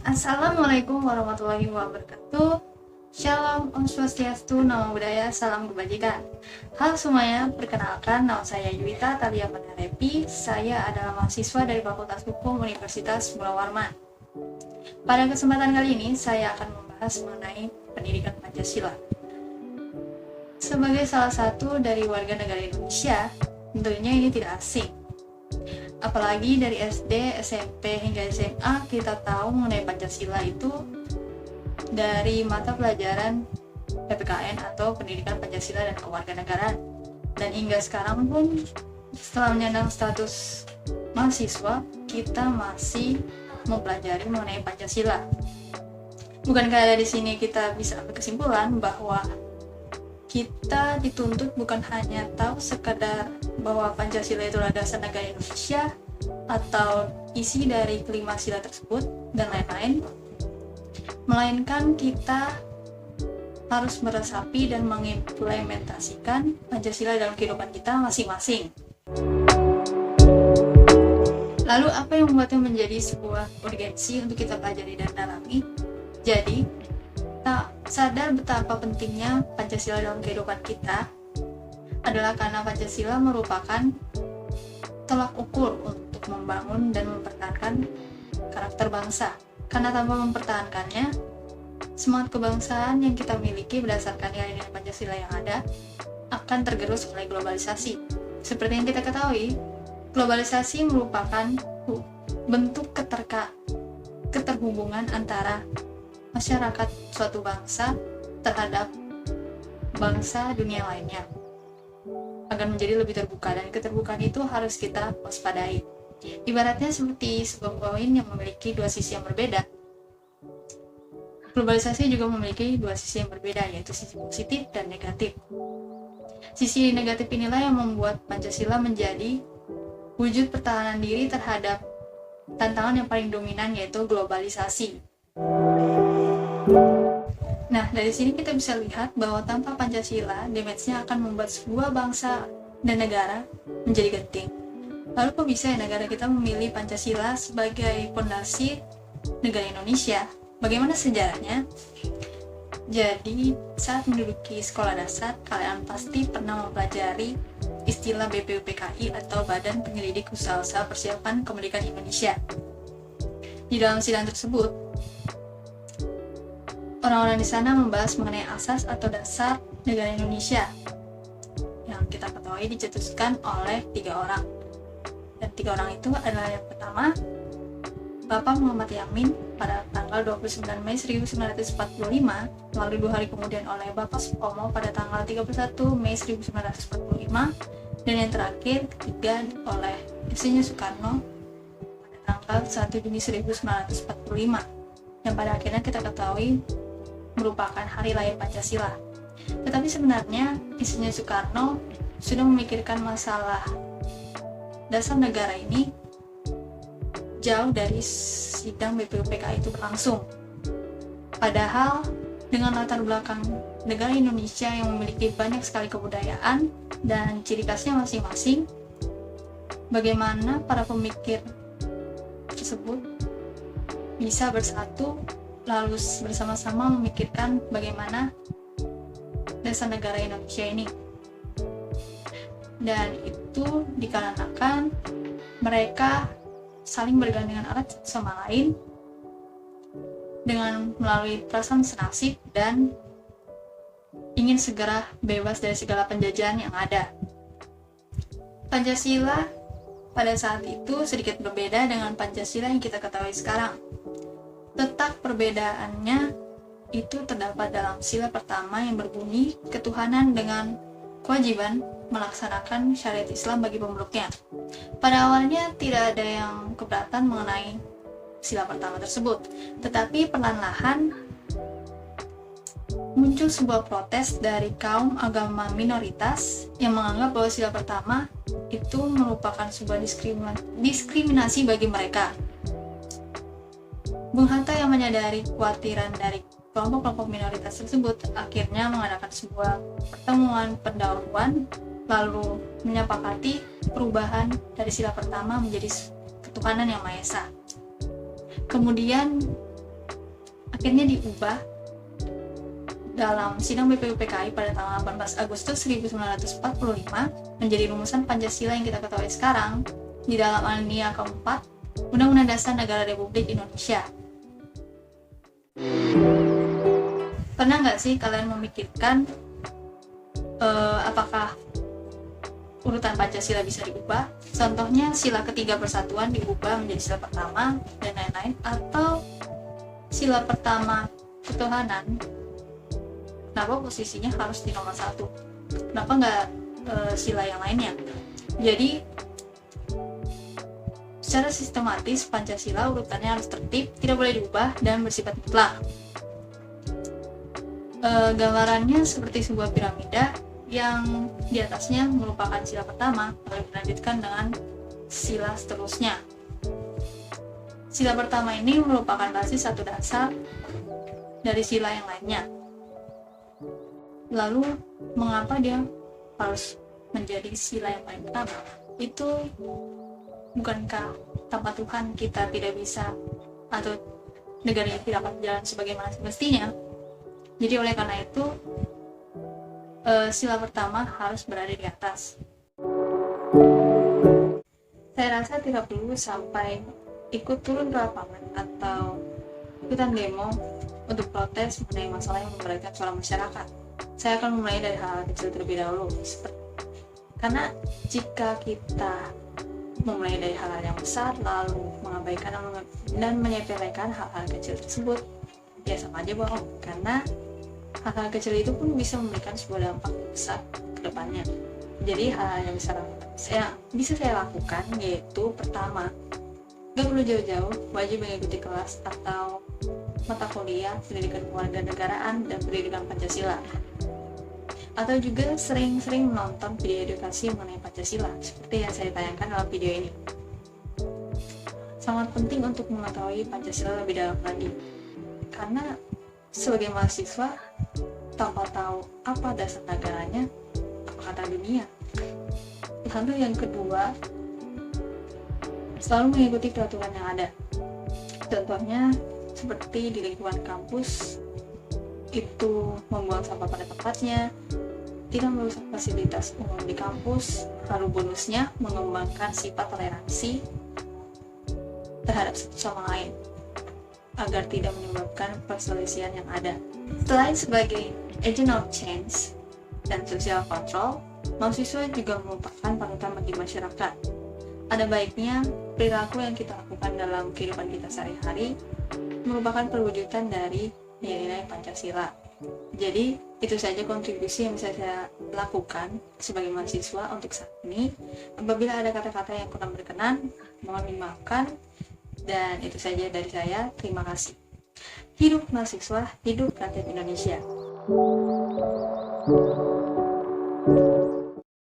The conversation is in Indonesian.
Assalamualaikum warahmatullahi wabarakatuh. Shalom, Om Swastiastu, Namo Buddhaya, Salam Kebajikan. Halo semuanya, perkenalkan nama saya Yuwita Thalia Panarepi. Saya adalah mahasiswa dari Fakultas Hukum Universitas Mula Warman. Pada kesempatan kali ini, saya akan membahas mengenai pendidikan Pancasila. Sebagai salah satu dari warga negara Indonesia, tentunya ini tidak asing. Apalagi dari SD, SMP, hingga SMA kita tahu mengenai Pancasila itu dari mata pelajaran PPKN atau Pendidikan Pancasila dan Kewarganegaraan. Dan hingga sekarang pun setelah menyandang status mahasiswa, kita masih mempelajari mengenai Pancasila. Bukankah dari sini kita bisa ambil kesimpulan bahwa kita dituntut bukan hanya tahu sekadar bahwa Pancasila itu adalah dasar negara Indonesia atau isi dari kelima sila tersebut dan lain-lain, melainkan kita harus meresapi dan mengimplementasikan Pancasila dalam kehidupan kita masing-masing. Lalu apa yang membuatnya menjadi sebuah urgensi untuk kita pelajari dan dalami? Jadi, tak sadar betapa pentingnya Pancasila dalam kehidupan kita adalah karena Pancasila merupakan tolak ukur untuk membangun dan mempertahankan karakter bangsa. Karena tanpa mempertahankannya, semangat kebangsaan yang kita miliki berdasarkan nilai-nilai Pancasila yang ada akan tergerus oleh globalisasi. Seperti yang kita ketahui, globalisasi merupakan bentuk keterhubungan antara masyarakat suatu bangsa terhadap bangsa dunia lainnya agar menjadi lebih terbuka, dan keterbukaan itu harus kita waspadai. Ibaratnya seperti sebuah koin yang memiliki dua sisi yang berbeda. Globalisasi juga memiliki dua sisi yang berbeda, yaitu sisi positif dan negatif. Sisi negatif inilah yang membuat Pancasila menjadi wujud pertahanan diri terhadap tantangan yang paling dominan, yaitu globalisasi. Nah, dari sini kita bisa lihat bahwa tanpa Pancasila, damage-nya akan membuat sebuah bangsa dan negara menjadi genting. Lalu kok bisa ya negara kita memilih Pancasila sebagai fondasi negara Indonesia? Bagaimana sejarahnya? Jadi, saat menduduki sekolah dasar, kalian pasti pernah mempelajari istilah BPUPKI atau Badan Penyelidik Usaha-Usaha Persiapan Kemerdekaan Indonesia. Di dalam sidang tersebut, orang-orang di sana membahas mengenai asas atau dasar negara Indonesia yang kita ketahui dicetuskan oleh 3 orang. Dan 3 orang itu adalah yang pertama, Bapak Muhammad Yamin pada tanggal 29 Mei 1945, lalu 2 hari kemudian oleh Bapak Supomo pada tanggal 31 Mei 1945, dan yang terakhir ketiga oleh Insinyur Soekarno pada tanggal 1 Juni 1945, yang pada akhirnya kita ketahui merupakan hari lahir Pancasila. Tetapi sebenarnya Insinyur Soekarno sudah memikirkan masalah dasar negara ini jauh dari sidang BPUPKI itu berlangsung. Padahal dengan latar belakang negara Indonesia yang memiliki banyak sekali kebudayaan dan ciri khasnya masing-masing, bagaimana para pemikir tersebut bisa bersatu lalu bersama-sama memikirkan bagaimana dasar negara Indonesia ini. Dan itu dikarenakan mereka saling bergandengan erat satu sama lain dengan melalui perasaan senasib dan ingin segera bebas dari segala penjajahan yang ada. Pancasila pada saat itu sedikit berbeda dengan Pancasila yang kita ketahui sekarang. Letak perbedaannya itu terdapat dalam sila pertama yang berbunyi ketuhanan dengan kewajiban melaksanakan syariat Islam bagi pemeluknya. Pada awalnya tidak ada yang keberatan mengenai sila pertama tersebut, tetapi perlahan-lahan muncul sebuah protes dari kaum agama minoritas yang menganggap bahwa sila pertama itu merupakan sebuah diskriminasi bagi mereka. Bung Hatta yang menyadari kekhawatiran dari kelompok-kelompok minoritas tersebut akhirnya mengadakan sebuah pertemuan pendahuluan lalu menyepakati perubahan dari sila pertama menjadi ketuhanan yang Maha Esa. Kemudian akhirnya diubah dalam sidang BPUPKI pada tanggal 18 Agustus 1945 menjadi rumusan Pancasila yang kita ketahui sekarang di dalam alinea keempat Undang-Undang Dasar Negara Republik Indonesia. Pernah nggak sih kalian memikirkan apakah urutan Pancasila bisa diubah? Contohnya sila ketiga persatuan diubah menjadi sila pertama dan lain-lain, atau sila pertama ketuhanan, kenapa posisinya harus di nomor 1? Kenapa nggak sila yang lainnya? Jadi secara sistematis Pancasila urutannya harus tertib, tidak boleh diubah, dan bersifat mutlak. Gambarannya seperti sebuah piramida yang di atasnya merupakan sila pertama, lalu dilanjutkan dengan sila seterusnya. Sila pertama ini merupakan basis atau dasar dari sila yang lainnya. Lalu mengapa dia harus menjadi sila yang paling pertama? Itu bukankah tanpa Tuhan kita tidak bisa, atau negara ini tidak akan berjalan sebagaimana semestinya? Jadi oleh karena itu sila pertama harus berada di atas. Saya rasa tidak perlu sampai ikut turun ke lapangan atau ikutan demo untuk protes mengenai masalah yang memberatkan suara masyarakat. Saya akan mulai dari hal kecil terlebih dahulu. Karena jika kita memulai dari hal yang besar lalu mengabaikan dan menyepelekan hal-hal kecil tersebut, ya sama aja bohong. Karena hal-hal kecil itu pun bisa memberikan sebuah dampak besar ke depannya. Jadi hal yang bisa saya lakukan yaitu, pertama, gak perlu jauh-jauh, wajib mengikuti kelas atau mata kuliah pendidikan kewarganegaraan dan pendidikan Pancasila, atau juga sering-sering menonton video edukasi mengenai Pancasila seperti yang saya tayangkan dalam video ini. Sangat penting untuk mengetahui Pancasila lebih dalam lagi, karena sebagai mahasiswa tanpa tahu apa dasar negaranya, apa kata dunia. Lalu yang kedua, selalu mengikuti peraturan yang ada. Contohnya seperti di lingkungan kampus itu membuang sampah pada tempatnya, tidak merusak fasilitas umum di kampus, lalu bonusnya mengembangkan sifat toleransi terhadap satu sama lain agar tidak menyebabkan perselisihan yang ada. Selain sebagai agent of change dan social control, mahasiswa juga merupakan panutan bagi masyarakat. Ada baiknya perilaku yang kita lakukan dalam kehidupan kita sehari-hari merupakan perwujudan dari nilai-nilai Pancasila. Jadi itu saja kontribusi yang bisa saya lakukan sebagai mahasiswa untuk saat ini. Apabila ada kata-kata yang kurang berkenan, mohon dimaafkan. Dan itu saja dari saya. Terima kasih. Hidup mahasiswa, hidup rakyat Indonesia.